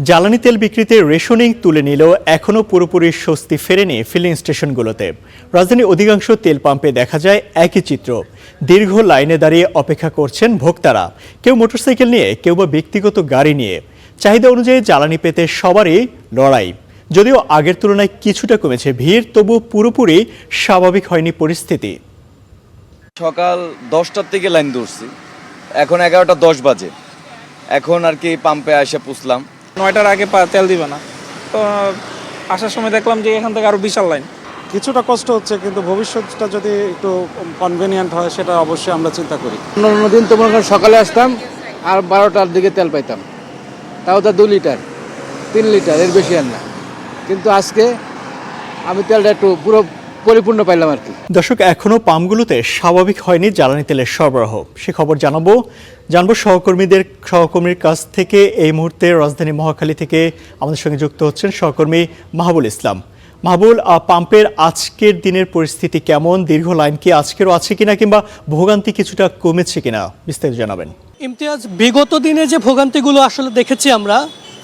জ্বালানি তেল বিক্রিতে রেশনিং তুলে নিলেও এখনও পুরোপুরি স্বস্তি ফেরেনি ফিলিং স্টেশনগুলোতে। রাজধানীর অধিকাংশ তেল পাম্পে দেখা যায় একই চিত্র। দীর্ঘ লাইনে দাঁড়িয়ে অপেক্ষা করছেন ভোক্তারা, কেউ মোটরসাইকেল নিয়ে, কেউ বা ব্যক্তিগত গাড়ি নিয়ে। চাহিদা অনুযায়ী জ্বালানি পেতে সবারই লড়াই। যদিও আগের তুলনায় কিছুটা কমেছে ভিড়, তবু পুরোপুরি স্বাভাবিক হয়নি পরিস্থিতি। সকাল 10টার থেকে লাইন ধরছি, এখন 11:10 বাজে। এখন আর কি পাম্পে এসে পুষলাম। 9টার আগে তেল দিবে না, তো আসার সময় দেখলাম যে এখান থেকে আরও বিশাল লাইন। কিছুটা কষ্ট হচ্ছে, কিন্তু ভবিষ্যৎটা যদি একটু কনভেনিয়েন্ট হয় সেটা অবশ্যই আমরা চিন্তা করি। অন্য দিন তো মনে করেন সকালে আসতাম আর 12টার দিকে তেল পাইতাম, তাও তা 2 লিটার 3 লিটার, এর বেশি আর না। কিন্তু আজকে আমি তেলটা একটু পুরো পরিপূর্ণ পাইলাম আর কি। দর্শক, এখনও পাম্পগুলোতে স্বাভাবিক হয়নি জ্বালানি তেলের সরবরাহ। সে খবর জানবো সহকর্মীর কাছ থেকে। এই মুহূর্তে রাজধানী মহাখালী থেকে আমাদের সঙ্গে যুক্ত হচ্ছেন সহকর্মী মাহবুল ইসলাম। মাহবুল, পাম্পের আজকের দিনের পরিস্থিতি কেমন? দীর্ঘ লাইন কি আজকেরও আছে কিনা, কিংবা ভোগান্তি কিছুটা কমেছে কিনা, বিস্তারিত জানাবেন। ইমতিয়াজ, বিগত দিনে যে ভোগান্তিগুলো আসলে দেখেছি আমরা,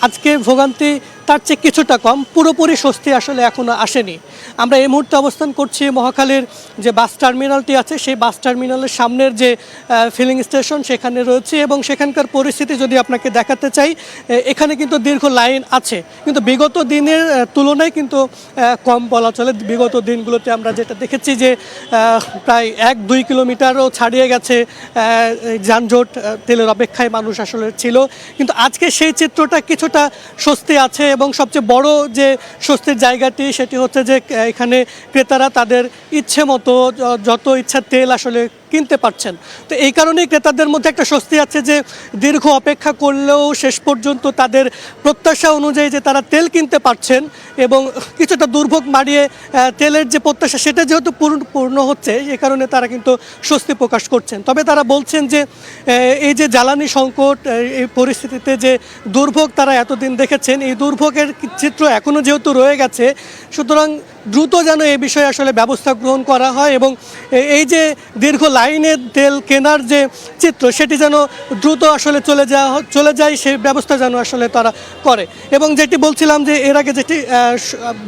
আজকে ভোগান্তি তার চেয়ে কিছুটা কম। পুরোপুরি স্বস্তি আসলে এখনও আসেনি। আমরা এই মুহূর্তে অবস্থান করছি মহাখালীর যে বাস টার্মিনালটি আছে, সেই বাস টার্মিনালের সামনের যে ফিলিং স্টেশন সেখানে রয়েছে, এবং সেখানকার পরিস্থিতি যদি আপনাকে দেখাতে চাই, এখানে কিন্তু দীর্ঘ লাইন আছে, কিন্তু বিগত দিনের তুলনায় কিন্তু কম বলা চলে। বিগত দিনগুলোতে আমরা যেটা দেখেছি যে প্রায় 1-2 কিলোমিটারও ছাড়িয়ে গেছে যানজট, তেলের অপেক্ষায় মানুষ আসলে ছিল। কিন্তু আজকে সেই চিত্রটা কিছুটা স্বস্তি আছে, এবং সবচেয়ে বড় যে স্বস্তির জায়গাটি সেটি হচ্ছে যে এখানে ক্রেতারা তাদের ইচ্ছে মতো যত ইচ্ছা তেল আসলে কিনতে পারছেন। তো এই কারণেই ক্রেতাদের মধ্যে একটা স্বস্তি আছে যে দীর্ঘ অপেক্ষা করলেও শেষ পর্যন্ত তাদের প্রত্যাশা অনুযায়ী যে তারা তেল কিনতে পারছেন, এবং কিছুটা দুর্ভোগ মারিয়ে তেলের যে প্রত্যাশা সেটা যেহেতু পূর্ণ হচ্ছে, এ কারণে তারা কিন্তু স্বস্তি প্রকাশ করছেন। তবে তারা বলছেন যে এই যে জ্বালানি সংকট, এই পরিস্থিতিতে যে দুর্ভোগ তারা এতদিন দেখেছেন, এই দুর্ভোগের চিত্র এখনও যেহেতু রয়ে গেছে, সুতরাং দ্রুত যেন এই বিষয়ে আসলে ব্যবস্থা গ্রহণ করা হয়, এবং এই যে দীর্ঘ লাইনে তেল কেনার যে চিত্র সেটি যেন দ্রুত আসলে চলে যায়, সেই ব্যবস্থা যেন আসলে তারা করে। এবং যেটি বলছিলাম যে এর আগে যেটি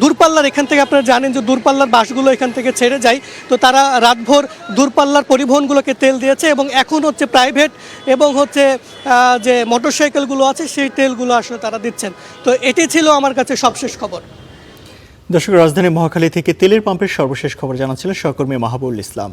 দূরপাল্লার, এখান থেকে আপনারা জানেন যে দূরপাল্লার বাসগুলো এখান থেকে ছেড়ে যায়, তো তারা রাতভর দূরপাল্লার পরিবহনগুলোকে তেল দিয়েছে, এবং এখন হচ্ছে প্রাইভেট এবং হচ্ছে যে মোটরসাইকেলগুলো আছে সেই তেলগুলো আসলে তারা দিচ্ছেন। তো এটি ছিল আমার কাছে সবশেষ খবর। দর্শক, রাজধানী মহাখালী থেকে তেলের পাম্পের সর্বশেষ খবর জানাচ্ছিলেন সহকর্মী মাহবুল ইসলাম।